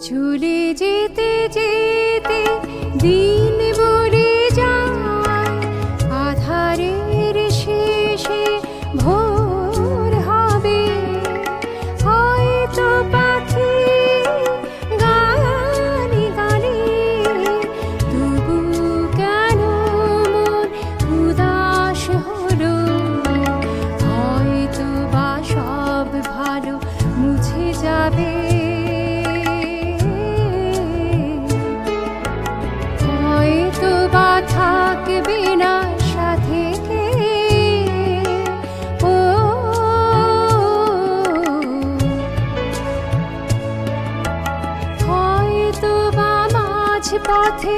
চলে যেতে যেতে দিন বলে যায়, আধারের শেষে ভোর হবে। হয়তো পাখি গানে গানে, তবু কেন মন উদাস হলো? হয়তো বা সব ভালো মুছে যাবে, হয়তো বা থাকবে না সাথে কে। ও হয়তো বা মাঝ পথে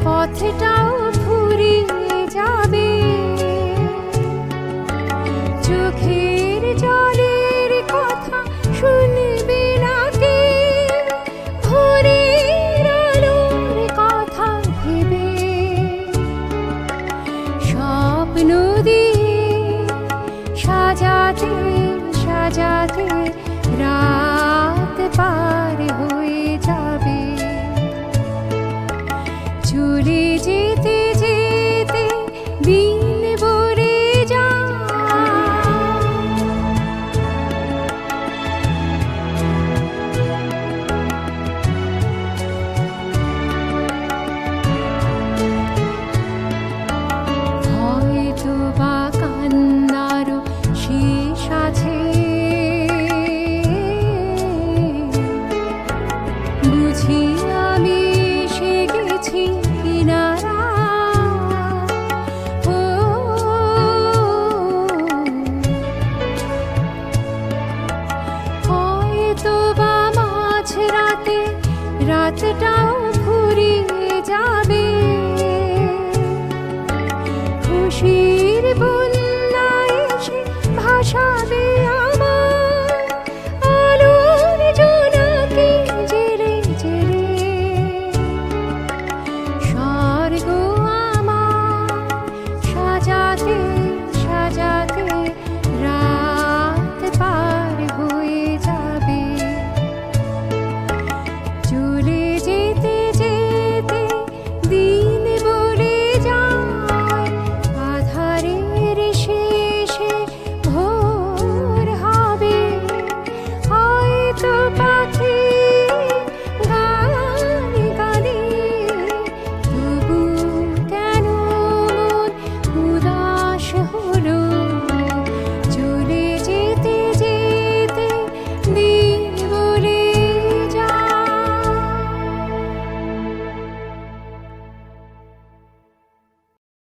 পথটাও ফুরিয়ে যাবে। চোখের জলের কথা শুনবে না কে, ভোরের আলোর কথা ভেবে স্বপ্ন দিয়ে সাজাতে সাজাতে রাত পার হয়ে যাবে। চলে যেতে যেতে দিন ভরে যায়। হয়তো বা কান্নারও শেষ আছে, বুঝি আমি এসে গেছি কিনারা। ও হয়তো বা মাঝ রাতে রাতটাও